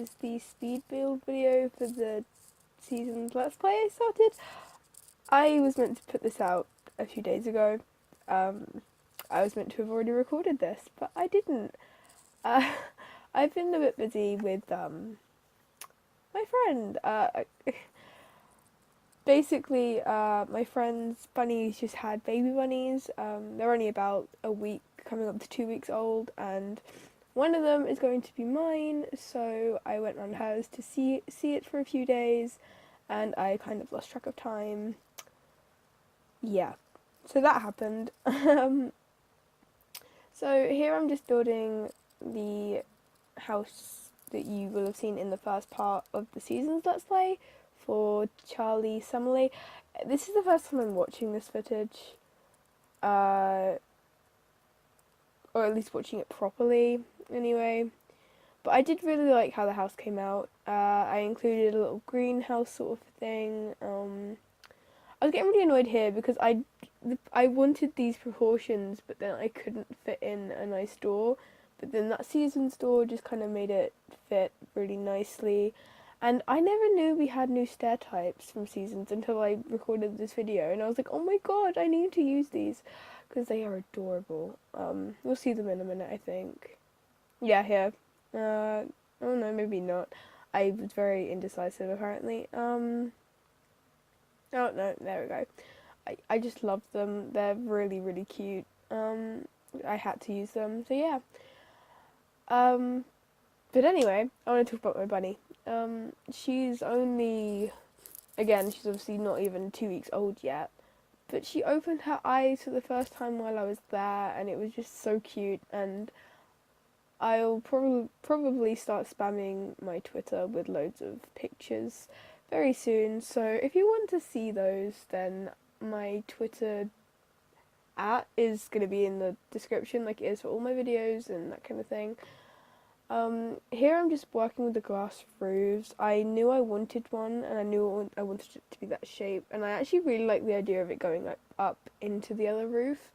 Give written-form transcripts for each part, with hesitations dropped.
is the speed build video for the season's Let's Play I started. I was meant to put this out a few days ago. I was meant to have already recorded this, but I didn't. I've been a bit busy with my friend. Basically, my friend's bunnies just had baby bunnies. They're only about a week, coming up to 2 weeks old, and one of them is going to be mine, so I went on hers to see it for a few days, and I kind of lost track of time. Yeah, so that happened. So here I'm just building the house that you will have seen in the first part of the season's Let's Play for Charlie Simlingss. This is the first time I'm watching this footage, or at least watching it properly anyway. But I did really like how the house came out. I included a little greenhouse sort of thing. I was getting really annoyed here because I wanted these proportions, but then I couldn't fit in a nice door. But then that season's door just kind of made it fit really nicely. And I never knew we had new stair types from seasons until I recorded this video. And I was like, oh my god, I need to use these because they are adorable. We'll see them in a minute, I think. Yeah, here. Oh no, maybe not. I was very indecisive apparently. Oh no, there we go. I just love them. They're really, really cute. I had to use them, so yeah. But anyway, I want to talk about my bunny. She's only, again, she's obviously not even 2 weeks old yet, but she opened her eyes for the first time while I was there, and it was just so cute. And I'll probably start spamming my Twitter with loads of pictures very soon. So if you want to see those, then my Twitter @ is going to be in the description, like it is for all my videos and that kind of thing. Here I'm just working with the glass roofs. I knew I wanted one, and I knew I wanted it to be that shape, and I actually really like the idea of it going up into the other roof.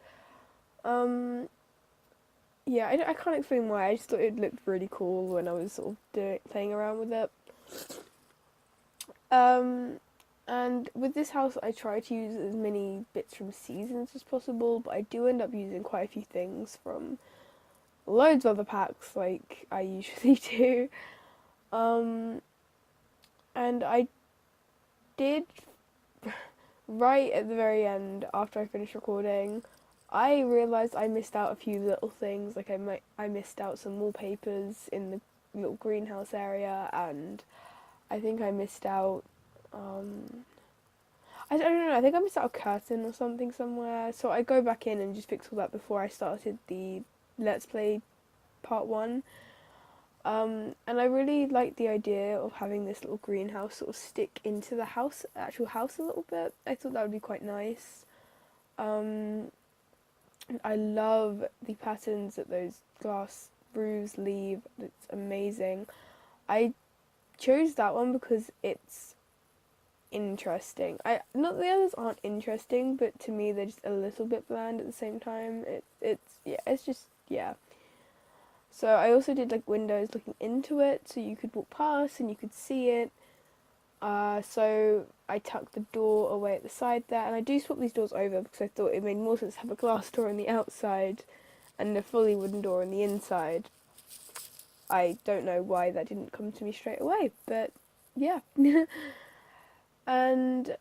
Yeah, I can't explain why. I just thought it looked really cool when I was sort of playing around with it. And with this house, I try to use as many bits from seasons as possible, but I do end up using quite a few things from loads of other packs, like I usually do. And I did, right at the very end, after I finished recording, I realised I missed out a few little things, like I missed out some wallpapers in the little greenhouse area, and I think I missed out, I don't know, I think I missed out a curtain or something somewhere, so I go back in and just fix all that before I started the Let's Play part 1. And I really like the idea of having this little greenhouse sort of stick into the actual house a little bit. I thought that would be quite nice. I love the patterns that those glass roofs leave. It's amazing. I chose that one because it's interesting. Not the others aren't interesting, but to me they're just a little bit bland at the same time. It's just yeah. So I also did like windows looking into it, so you could walk past and you could see it. So I tucked the door away at the side there, and I do swap these doors over because I thought it made more sense to have a glass door on the outside and a fully wooden door on the inside. I don't know why that didn't come to me straight away, but yeah. And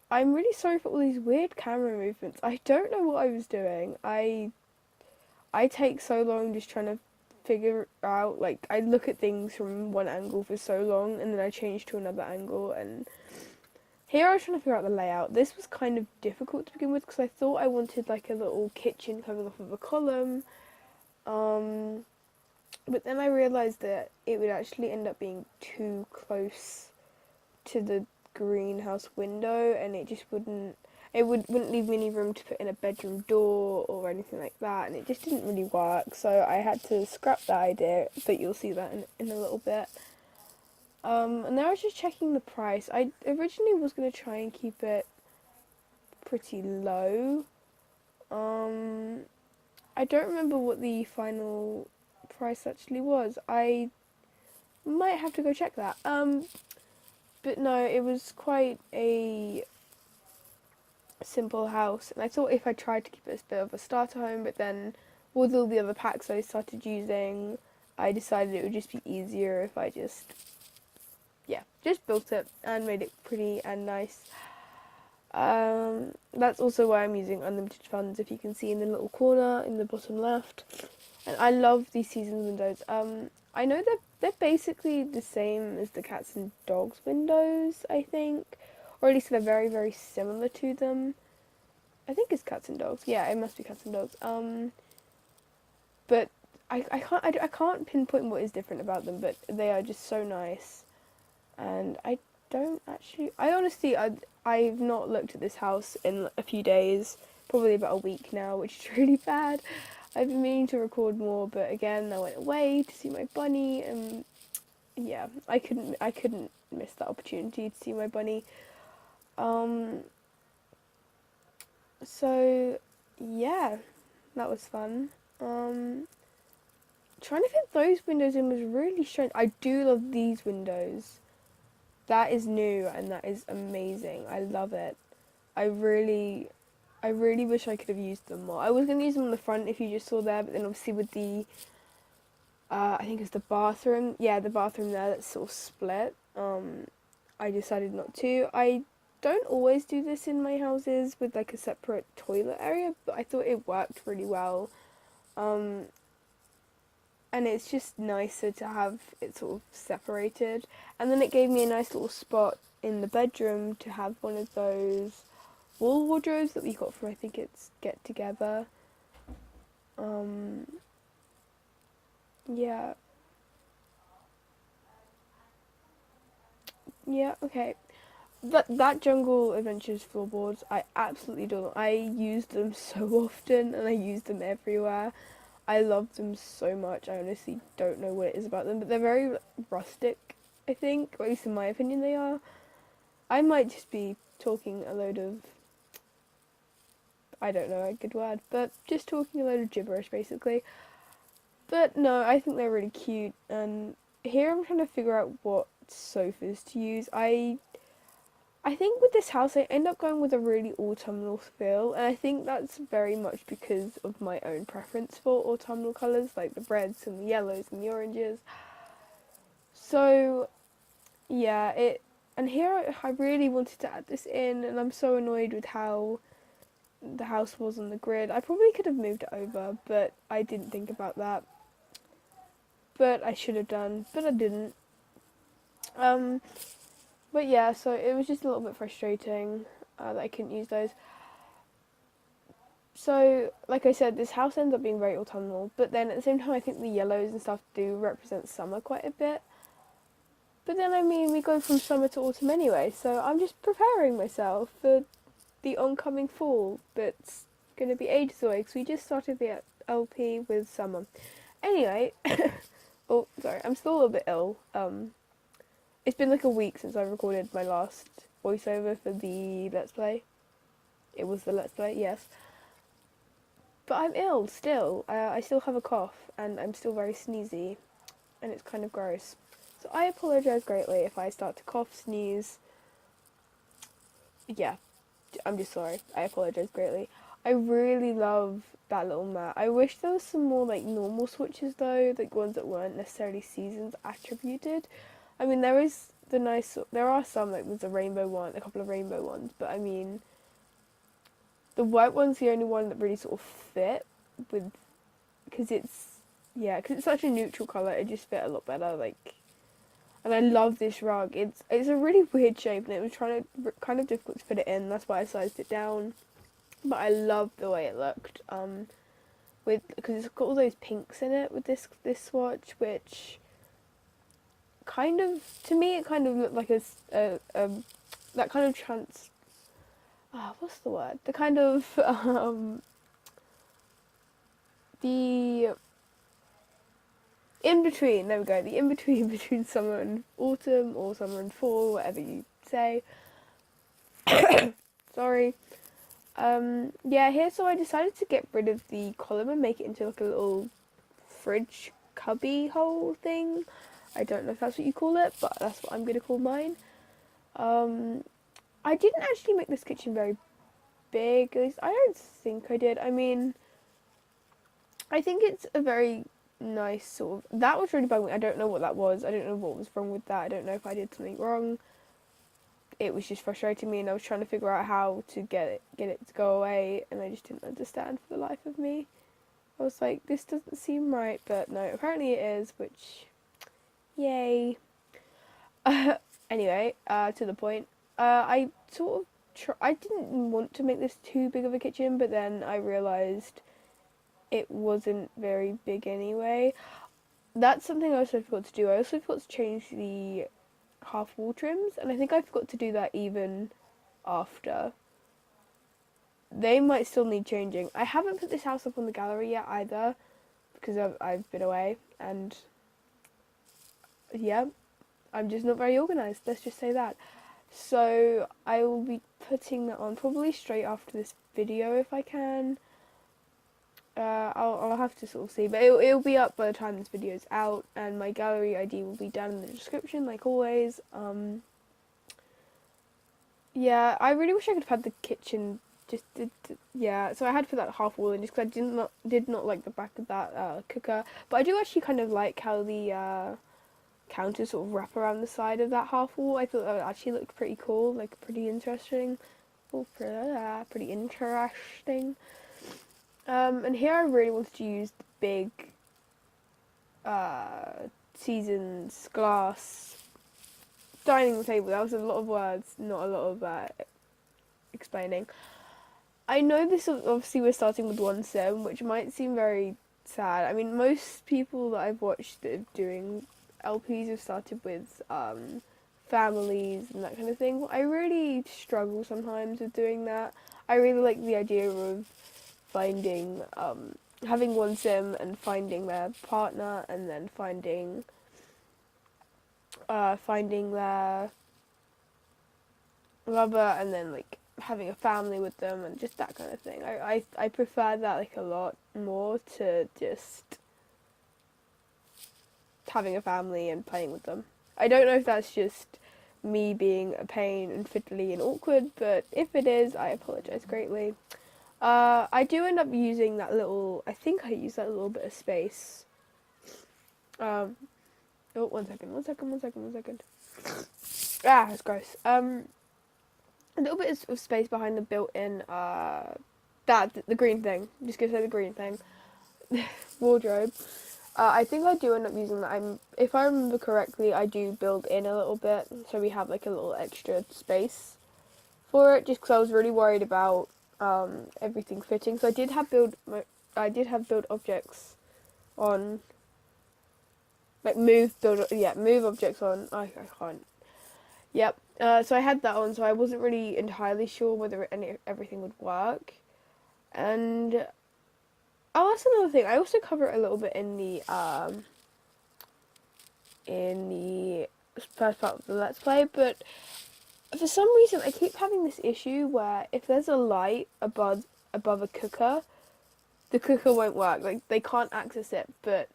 I'm really sorry for all these weird camera movements. I don't know what I was doing. I take so long just trying to figure out, like, I look at things from one angle for so long, and then I change to another angle, and here I was trying to figure out the layout. This was kind of difficult to begin with, because I thought I wanted, like, a little kitchen coming off of a column, but then I realised that it would actually end up being too close to the greenhouse window, and it just wouldn't leave me any room to put in a bedroom door or anything like that, and it just didn't really work, so I had to scrap that idea, but you'll see that in a little bit. And then I was just checking the price. I originally was going to try and keep it pretty low. I don't remember what the final price actually was. I might have to go check that. But no, it was quite a simple house, and I thought if I tried to keep it as a bit of a starter home, but then with all the other packs I started using, I decided it would just be easier if I just built it and made it pretty and nice. That's also why I'm using unlimited funds, if you can see in the little corner in the bottom left. And I love these seasons windows. I know they're basically the same as the cats and dogs windows, I think, or at least they're very, very similar to them. I think it's cats and dogs. Yeah, it must be cats and dogs. But I can't pinpoint what is different about them, but they are just so nice. And I honestly, I've not looked at this house in a few days, probably about a week now, which is really bad. I've been meaning to record more, but again, I went away to see my bunny, and yeah, I couldn't miss that opportunity to see my bunny. So yeah, that was fun. Trying to fit those windows in was really strange. I do love these windows. That is new and that is amazing. I love it. I really wish I could have used them more. I was going to use them on the front if you just saw there, but then obviously with the, I think it's the bathroom. Yeah, the bathroom there that's sort of split. I decided not to. I don't always do this in my houses with like a separate toilet area, but I thought it worked really well. And it's just nicer to have it sort of separated. And then it gave me a nice little spot in the bedroom to have one of those wall wardrobes that we got from, I think it's Get Together. Yeah. Yeah, okay. That Jungle Adventures floorboards, I absolutely adore them. I use them so often and I use them everywhere. I love them so much. I honestly don't know what it is about them, but they're very rustic, I think, or at least in my opinion they are. I might just be talking a load of, I don't know a good word, but just talking a load of gibberish basically. But no, I think they're really cute, and here I'm trying to figure out what sofas to use. I think with this house I end up going with a really autumnal feel, and I think that's very much because of my own preference for autumnal colours, like the reds and the yellows and the oranges. So yeah, and here I really wanted to add this in, and I'm so annoyed with how the house was on the grid. I probably could have moved it over, but I didn't think about that. But I should have done, but I didn't. But yeah, so it was just a little bit frustrating that I couldn't use those. So, like I said, this house ends up being very autumnal, but then at the same time I think the yellows and stuff do represent summer quite a bit. But then, I mean, we go from summer to autumn anyway, so I'm just preparing myself for the oncoming fall that's going to be ages away, because we just started the LP with summer. Anyway, oh, sorry, I'm still a little bit ill. It's been like a week since I recorded my last voiceover for the Let's Play. It was the Let's Play, yes. But I'm ill still. I still have a cough and I'm still very sneezy, and it's kind of gross. So I apologise greatly if I start to cough, sneeze. Yeah, I'm just sorry. I apologise greatly. I really love that little mat. I wish there was some more like normal switches though, like ones that weren't necessarily seasons attributed. I mean, there are some, like there's a rainbow one, a couple of rainbow ones, but I mean, the white one's the only one that really sort of fit with, because it's such a neutral colour, it just fit a lot better, like, and I love this rug. It's a really weird shape, and it was kind of difficult to fit it in, that's why I sized it down, but I love the way it looked, because it's got all those pinks in it with this swatch, which kind of, to me, it kind of looked like that kind of what's the word? The kind of, the in-between, there we go, the in-between between summer and autumn, or summer and fall, whatever you say. Sorry. Yeah, here, so I decided to get rid of the column and make it into like a little fridge cubby hole thing. I don't know if that's what you call it, but that's what I'm going to call mine. I didn't actually make this kitchen very big, at least I don't think I did. I mean, I think it's a very nice sort of... That was really bugging me. I don't know what that was. I don't know what was wrong with that. I don't know if I did something wrong. It was just frustrating me, and I was trying to figure out how to get it to go away, and I just didn't understand for the life of me. I was like, this doesn't seem right, but no, apparently it is, which, yay. Anyway, to the point. I sort of I didn't want to make this too big of a kitchen, but then I realised it wasn't very big anyway. That's something I also forgot to do. I also forgot to change the half wall trims, and I think I forgot to do that even after. They might still need changing. I haven't put this house up on the gallery yet either, because I've been away, and yeah, I'm just not very organised, let's just say that. So I will be putting that on probably straight after this video if I can. I'll have to sort of see, but it'll be up by the time this video is out, and my gallery ID will be down in the description like always. Yeah, I really wish I could have had the kitchen yeah, so I had to put that half wall in just because I did not like the back of that cooker, but I do actually kind of like how the counters sort of wrap around the side of that half wall. I thought that actually looked pretty cool, like pretty interesting. Oh, pretty interesting. And here I really wanted to use the big Seasons glass dining table. That was a lot of words, not a lot of explaining. I know this obviously we're starting with 1 sim, which might seem very sad. I mean, most people that I've watched that are doing LPs have started with families and that kind of thing. I really struggle sometimes with doing that. I really like the idea of finding, having 1 sim and finding their partner, and then finding their lover, and then like having a family with them, and just that kind of thing. I prefer that like a lot more to just having a family and playing with them. I don't know if that's just me being a pain and fiddly and awkward, but if it is, I apologise greatly. I do end up using that little, I think I use that little bit of space. Oh, one second. Ah, that's gross. A little bit of space behind the built-in, the green thing. I'm just gonna say the green thing. Wardrobe. I think I do end up using that. If I remember correctly, I do build in a little bit, so we have like a little extra space for it, just because I was really worried about everything fitting. So I did have build objects on, like move objects on. I can't. Yep. So I had that on, so I wasn't really entirely sure whether everything would work. And oh, that's another thing. I also cover it a little bit in the first part of the Let's Play, but for some reason I keep having this issue where if there's a light above a cooker, the cooker won't work. Like, they can't access it, but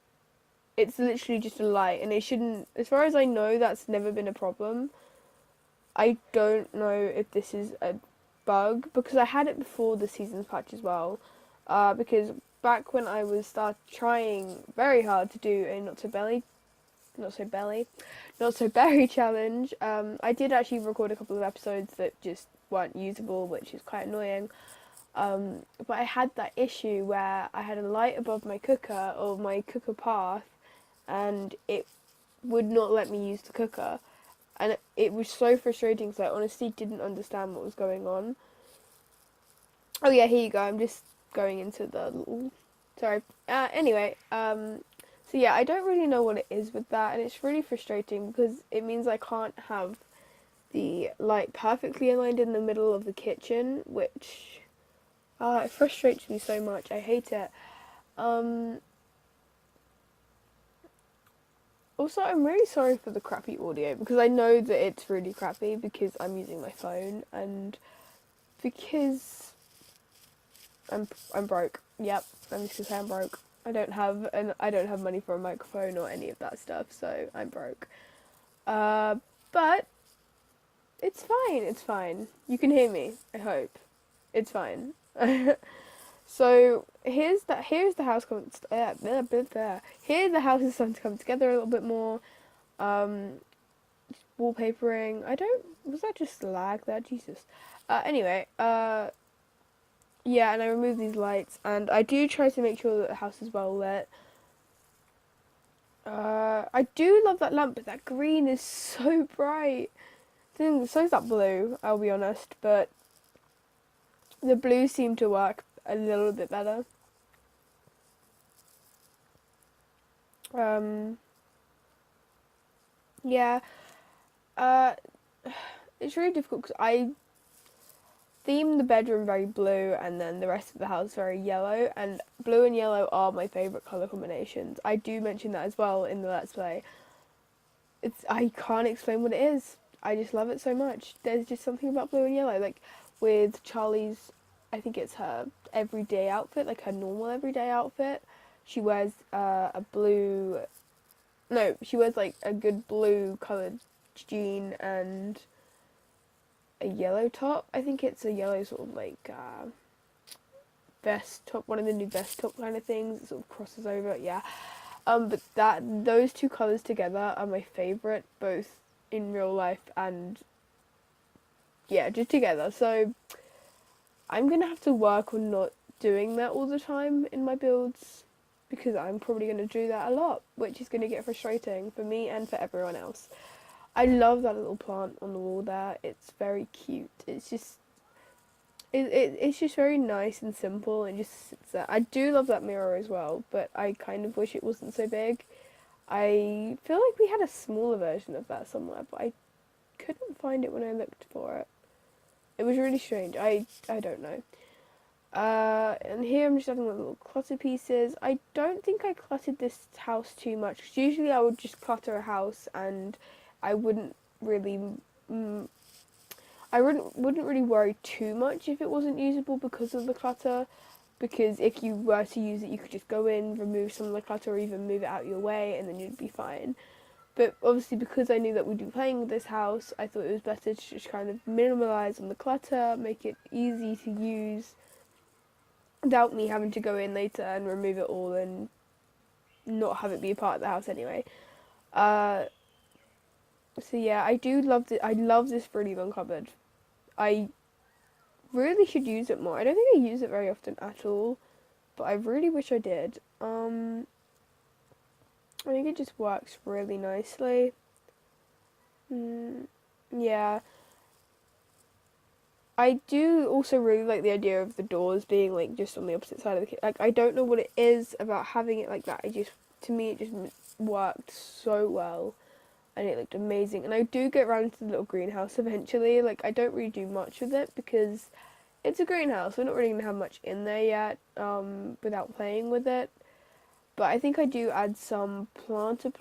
it's literally just a light, and it shouldn't, as far as I know, that's never been a problem. I don't know if this is a bug, because I had it before the Seasons patch as well, because back when I was trying very hard to do a not so berry challenge, I did actually record a couple of episodes that just weren't usable, which is quite annoying. But I had that issue where I had a light above my cooker, or my cooker path, and it would not let me use the cooker. And it was so frustrating because I honestly didn't understand what was going on. Oh yeah, here you go. I'm just going into the little... Sorry. Anyway, so yeah, I don't really know what it is with that, and it's really frustrating because it means I can't have the light perfectly aligned in the middle of the kitchen, which it frustrates me so much. I hate it. Also, I'm really sorry for the crappy audio, because I know that it's really crappy because I'm using my phone, and because I'm broke. Yep, I'm just gonna say I'm broke. I don't have money for a microphone or any of that stuff, so I'm broke. But it's fine. It's fine. You can hear me. I hope it's fine. So here's the house coming. Here the house is starting to come together a little bit more. Um, Wallpapering. I don't. Was that just lag there? Jesus. Anyway. Yeah, and I remove these lights, and I do try to make sure that the house is well lit. I do love that lamp, but that green is so bright. So is that blue, I'll be honest, but the blue seemed to work a little bit better. Yeah, uh, it's really difficult because I themed the bedroom very blue and then the rest of the house very yellow, and blue and yellow are my favourite colour combinations. I do mention that as well in the Let's Play. I can't explain what it is. I just love it so much. There's just something about blue and yellow. Like with Charlie's, I think it's her everyday outfit, like her normal everyday outfit. She wears a blue. No, she wears like a good blue coloured jean and a yellow top. I think it's a yellow sort of like vest top, one of the new vest top kind of things. It sort of crosses over. Yeah. But those two colours together are my favourite, both in real life and yeah, just together. So I'm gonna have to work on not doing that all the time in my builds, because I'm probably gonna do that a lot, which is gonna get frustrating for me and for everyone else. I love that little plant on the wall there. It's very cute. It's just it's just very nice and simple and just sits there. I do love that mirror as well, but I kind of wish it wasn't so big. I feel like we had a smaller version of that somewhere, but I couldn't find it when I looked for it. It was really strange. I don't know. And here I'm just having like little clutter pieces. I don't think I cluttered this house too much, because usually I would just clutter a house and I wouldn't really wouldn't really worry too much if it wasn't usable because of the clutter. Because if you were to use it, you could just go in, remove some of the clutter, or even move it out your way, and then you'd be fine. But obviously, because I knew that we'd be playing with this house, I thought it was better to just kind of minimalise on the clutter, make it easy to use, without me having to go in later and remove it all and not have it be a part of the house anyway. So yeah, I do love it. I love this really long cupboard. I really should use it more. I don't think I use it very often at all, but I really wish I did. I think it just works really nicely. Yeah. I do also really like the idea of the doors being like just on the opposite side of the kitchen. Like, I don't know what it is about having it like that. To me, it just worked so well. And it looked amazing. And I do get around to the little greenhouse eventually. Like, I don't really do much with it because it's a greenhouse. We're not really going to have much in there yet without playing with it. But I think I do add some planters,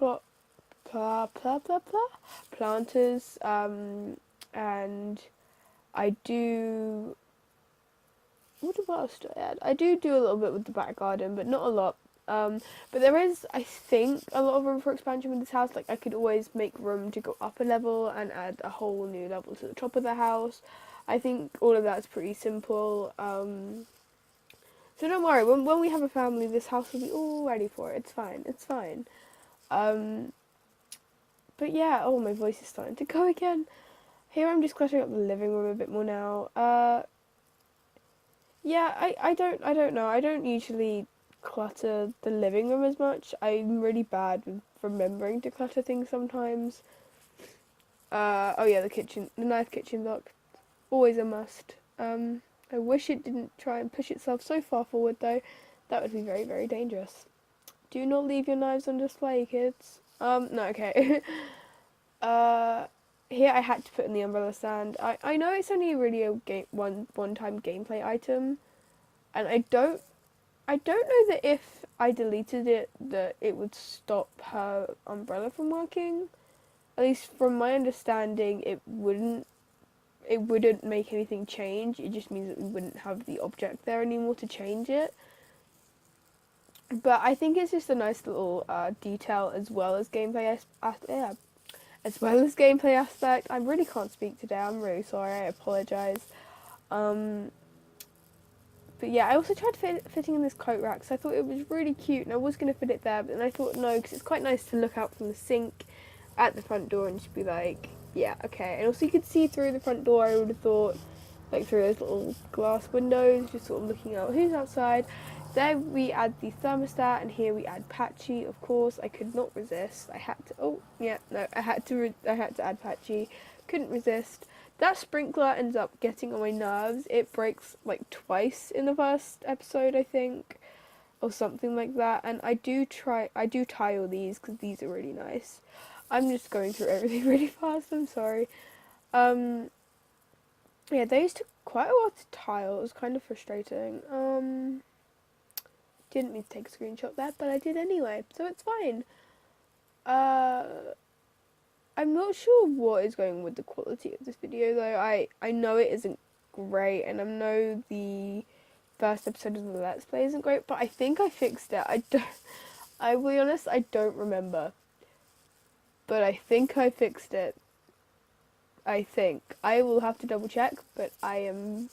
and I do... What else do I add? I do a little bit with the back garden, but not a lot. But there is, I think, a lot of room for expansion with this house. Like, I could always make room to go up a level and add a whole new level to the top of the house. I think all of that's pretty simple. So don't worry, when we have a family, this house will be all ready for it. It's fine, it's fine. But yeah, oh, my voice is starting to go again. Here I'm just cluttering up the living room a bit more now. Yeah, I don't know. I don't usually clutter the living room as much. I'm really bad with remembering to clutter things sometimes. Oh yeah, the knife kitchen block, always a must. I wish it didn't try and push itself so far forward though. That would be very, very dangerous. Do not leave your knives on display, kids. No, okay. Here I had to put in the umbrella stand. I know it's only really a one-time gameplay item, and I don't know that if I deleted it that it would stop her umbrella from working. At least from my understanding, it wouldn't make anything change. It just means that we wouldn't have the object there anymore to change it. But I think it's just a nice little detail as well as gameplay as well as gameplay aspect. I really can't speak today. I'm really sorry. I apologise. But yeah, I also tried fitting in this coat rack, because I thought it was really cute, and I was going to fit it there, but then I thought no, because it's quite nice to look out from the sink at the front door and just be like, yeah, okay. And also you could see through the front door, I would have thought, like through those little glass windows, just sort of looking out who's outside. There we add the thermostat, and here we add Patchy. Of course, I could not resist. I had to. Oh yeah, no, I had to add Patchy. Couldn't resist. That sprinkler ends up getting on my nerves. It breaks like twice in the first episode, I think, or something like that. And I do tile these because these are really nice. I'm just going through everything really fast. I'm sorry. Yeah, those took quite a while to tile. It was kind of frustrating. Didn't mean to take a screenshot there, but I did anyway, so it's fine. I'm not sure what is going with the quality of this video though. I know it isn't great, and I know the first episode of the Let's Play isn't great, but I think I fixed it. I will be honest, I don't remember. But I think I fixed it. I think. I will have to double check, but I am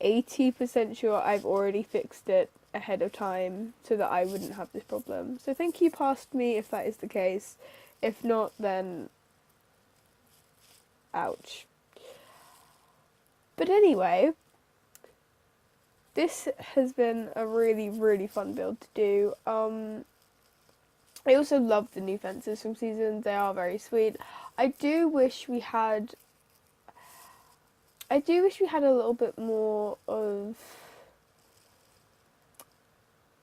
80% sure I've already fixed it ahead of time so that I wouldn't have this problem. So thank you past me if that is the case. If not, then ouch. But anyway, this has been a really, really fun build to do. I also love the new fences from Seasons. They are very sweet. I do wish we had a little bit more of.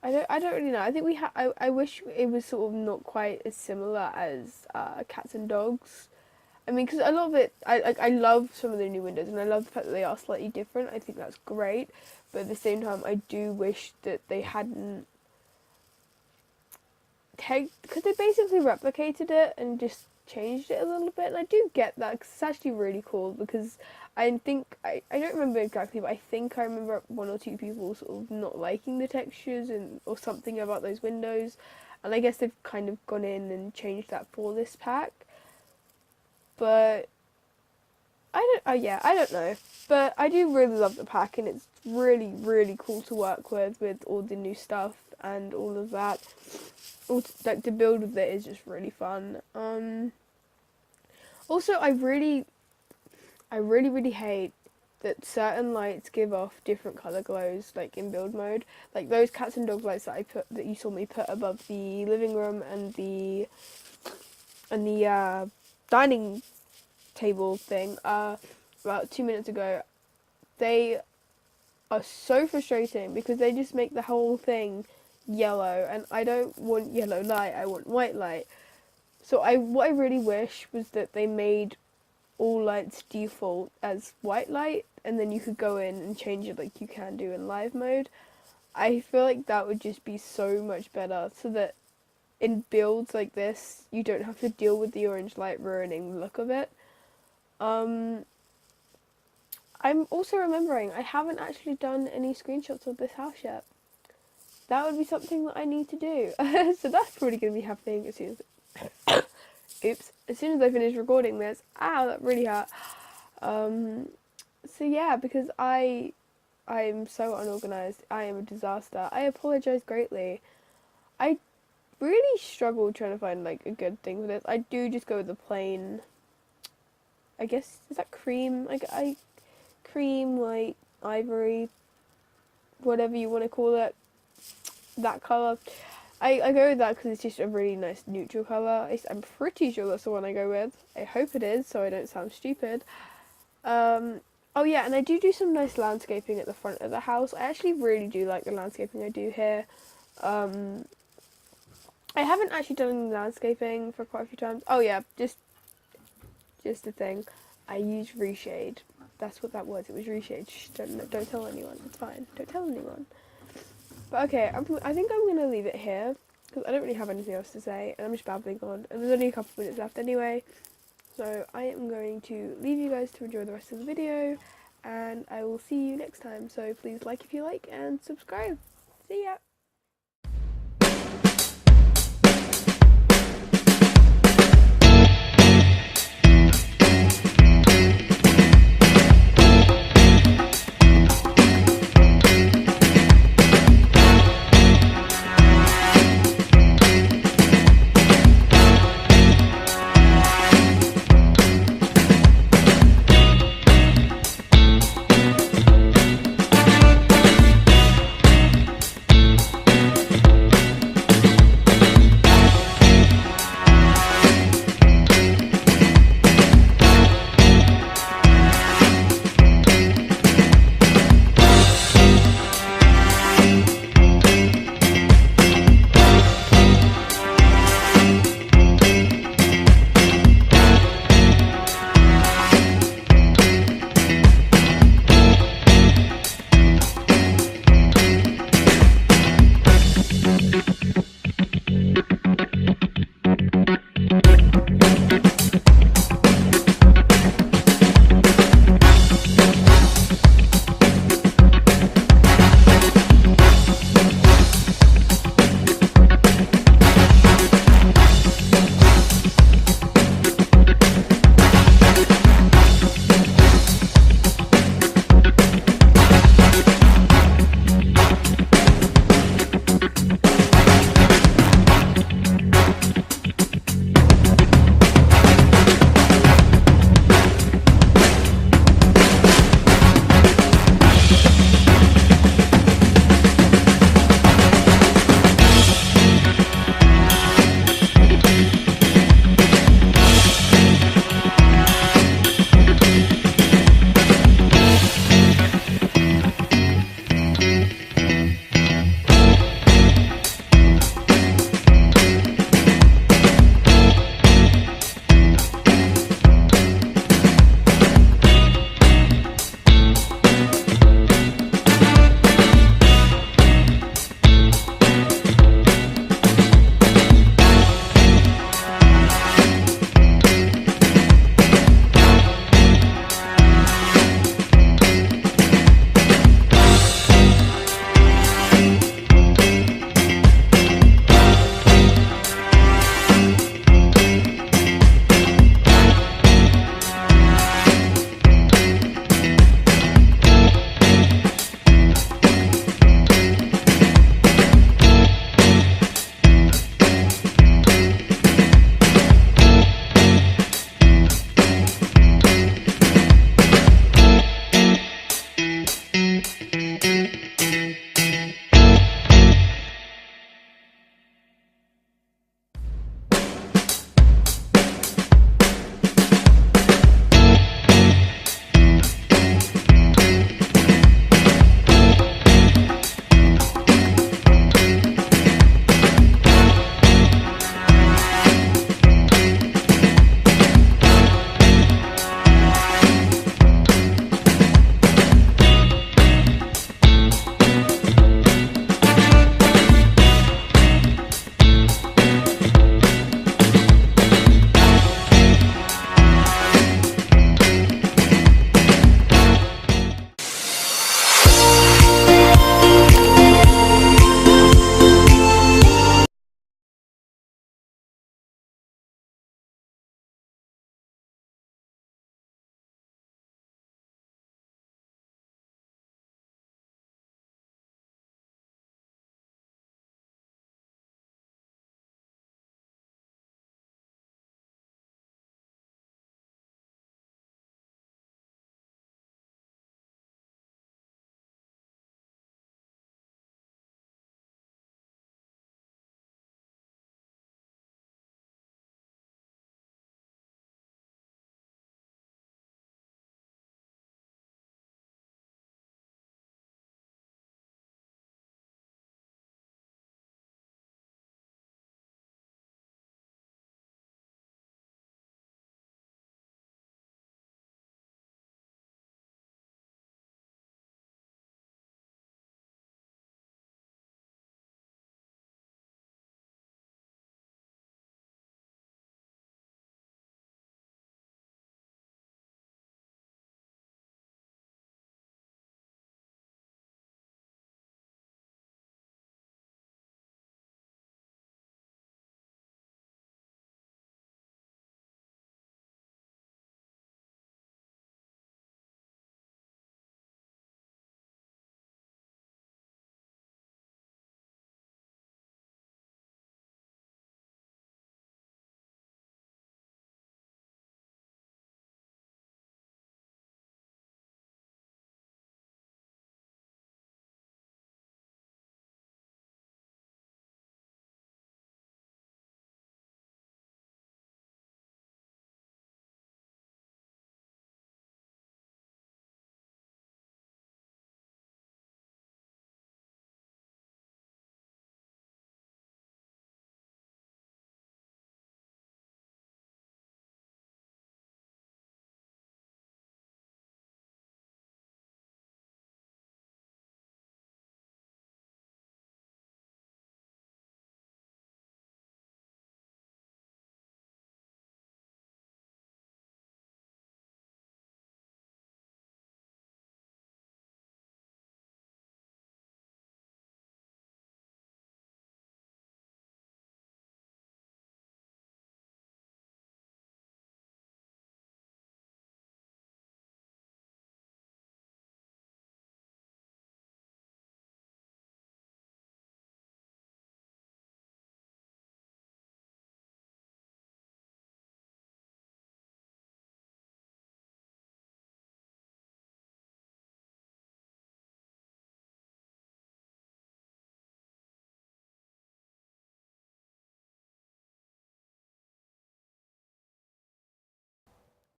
I don't really know. I think I wish it was sort of not quite as similar as Cats and Dogs. I mean, because a lot of it, I love some of the new windows, and I love the fact that they are slightly different. I think that's great, but at the same time, I do wish that they hadn't because they basically replicated it and just changed it a little bit. And I do get that, because it's actually really cool, because I think, I don't remember exactly, but I think I remember one or two people sort of not liking the textures or something about those windows, and I guess they've kind of gone in and changed that for this pack. But I don't know, but I do really love the pack, and it's really, really cool to work with all the new stuff and all of that. Like, the build of it is just really fun. Also, I really hate that certain lights give off different colour glows, like in build mode. Like those Cats and Dogs lights that you saw me put above the living room and the dining table thing about 2 minutes ago. They are so frustrating because they just make the whole thing yellow, and I don't want yellow light, I want white light. So what I really wish was that they made all lights default as white light, and then you could go in and change it like you can do in live mode. I feel like that would just be so much better, so that in builds like this you don't have to deal with the orange light ruining the look of it. I'm also remembering I haven't actually done any screenshots of this house yet. That would be something that I need to do. So that's probably going to be happening as soon as as soon as I finish recording this. Ow, that really hurt. So yeah, because I'm so unorganised. I am a disaster. I apologise greatly. I really struggled trying to find like a good thing for this. I do just go with the plain, I guess, is that cream? Cream, like ivory, whatever you want to call it. That colour. I go with that because it's just a really nice neutral colour. I'm pretty sure that's the one I go with. I hope it is, so I don't sound stupid. Oh yeah, and I do some nice landscaping at the front of the house. I actually really do like the landscaping I do here. I haven't actually done any landscaping for quite a few times. Oh yeah, just a thing. I use reshade. That's what that was. It was reshade. Shh, don't tell anyone. It's fine. Don't tell anyone. But okay, I think I'm going to leave it here, because I don't really have anything else to say, and I'm just babbling on, and there's only a couple of minutes left anyway. So I am going to leave you guys to enjoy the rest of the video, and I will see you next time. So please like if you like, and subscribe. See ya!